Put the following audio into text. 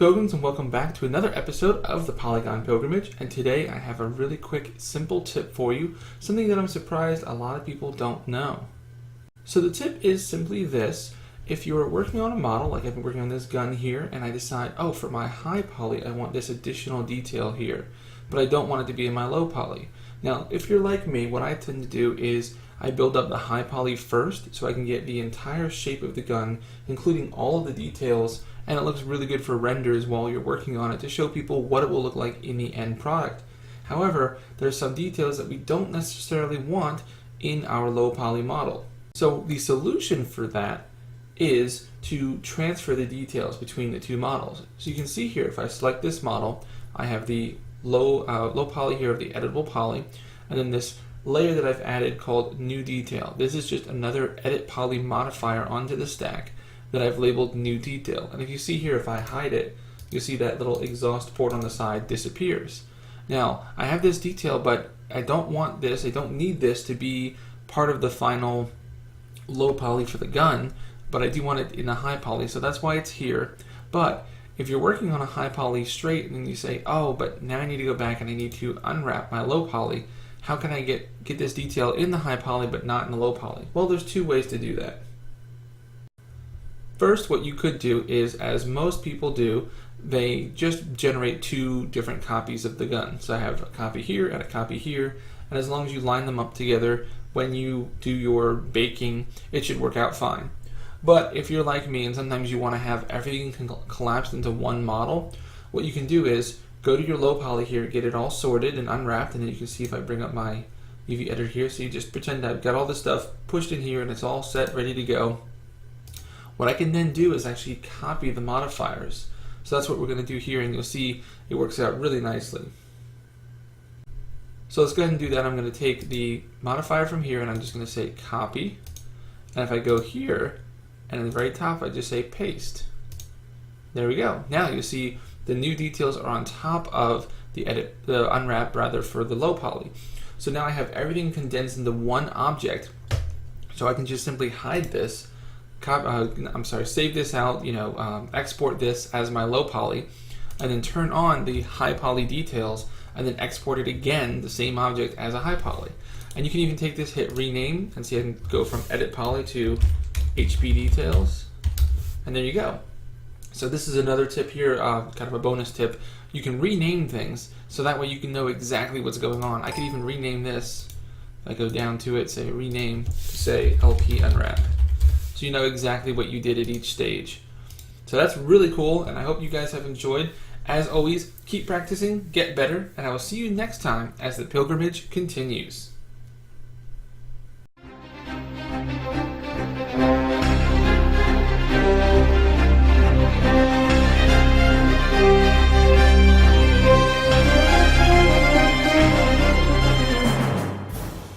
Pilgrims, and welcome back to another episode of the Polygon Pilgrimage. And today I have a really quick, simple tip for you, something that I'm surprised a lot of people don't know. So the tip is simply this. If you're working on a model, like I've been working on this gun here, and I decide, oh, for my high poly, I want this additional detail here, but I don't want it to be in my low poly. Now, if you're like me, what I tend to do is I build up the high poly first so I can get the entire shape of the gun, including all of the details, and it looks really good for renders while you're working on it to show people what it will look like in the end product. However, there's some details that we don't necessarily want in our low poly model. So the solution for that is to transfer the details between the two models. So you can see here, if I select this model, I have the low poly here of the editable poly, and then this layer that I've added called new detail. This is just another edit poly modifier onto the stack that I've labeled new detail. And if you see here, if I hide it, you'll see that little exhaust port on the side disappears. Now, I have this detail, but I don't want this, I don't need this to be part of the final low poly for the gun, but I do want it in a high poly, so that's why it's here. But if you're working on a high poly straight and then you say, oh, but now I need to go back and I need to unwrap my low poly, how can I get this detail in the high poly but not in the low poly? Well, there's two ways to do that. First, what you could do is, as most people do, they just generate two different copies of the gun. So I have a copy here and a copy here, and as long as you line them up together, when you do your baking, it should work out fine. But if you're like me and sometimes you want to have everything collapsed into one model, what you can do is go to your low poly here, get it all sorted and unwrapped, and then you can see if I bring up my UV editor here, so you just pretend I've got all this stuff pushed in here and it's all set, ready to go. What I can then do is actually copy the modifiers. So that's what we're going to do here, and you'll see it works out really nicely. So let's go ahead and do that. I'm going to take the modifier from here and I'm just going to say copy. And if I go here, and at the very top I just say paste. There we go. Now you'll see the new details are on top of the unwrap rather for the low poly. So now I have everything condensed into one object. So I can just simply hide this, save this out, export this as my low poly, and then turn on the high poly details, and then export it again, the same object as a high poly. And you can even take this, hit rename, and see I can go from edit poly to HP details, and there you go. So this is another tip here, kind of a bonus tip. You can rename things, so that way you can know exactly what's going on. I could even rename this. If I go down to it, say rename, say LP unwrap. So you know exactly what you did at each stage. So that's really cool, and I hope you guys have enjoyed. As always, keep practicing, get better, and I will see you next time as the pilgrimage continues.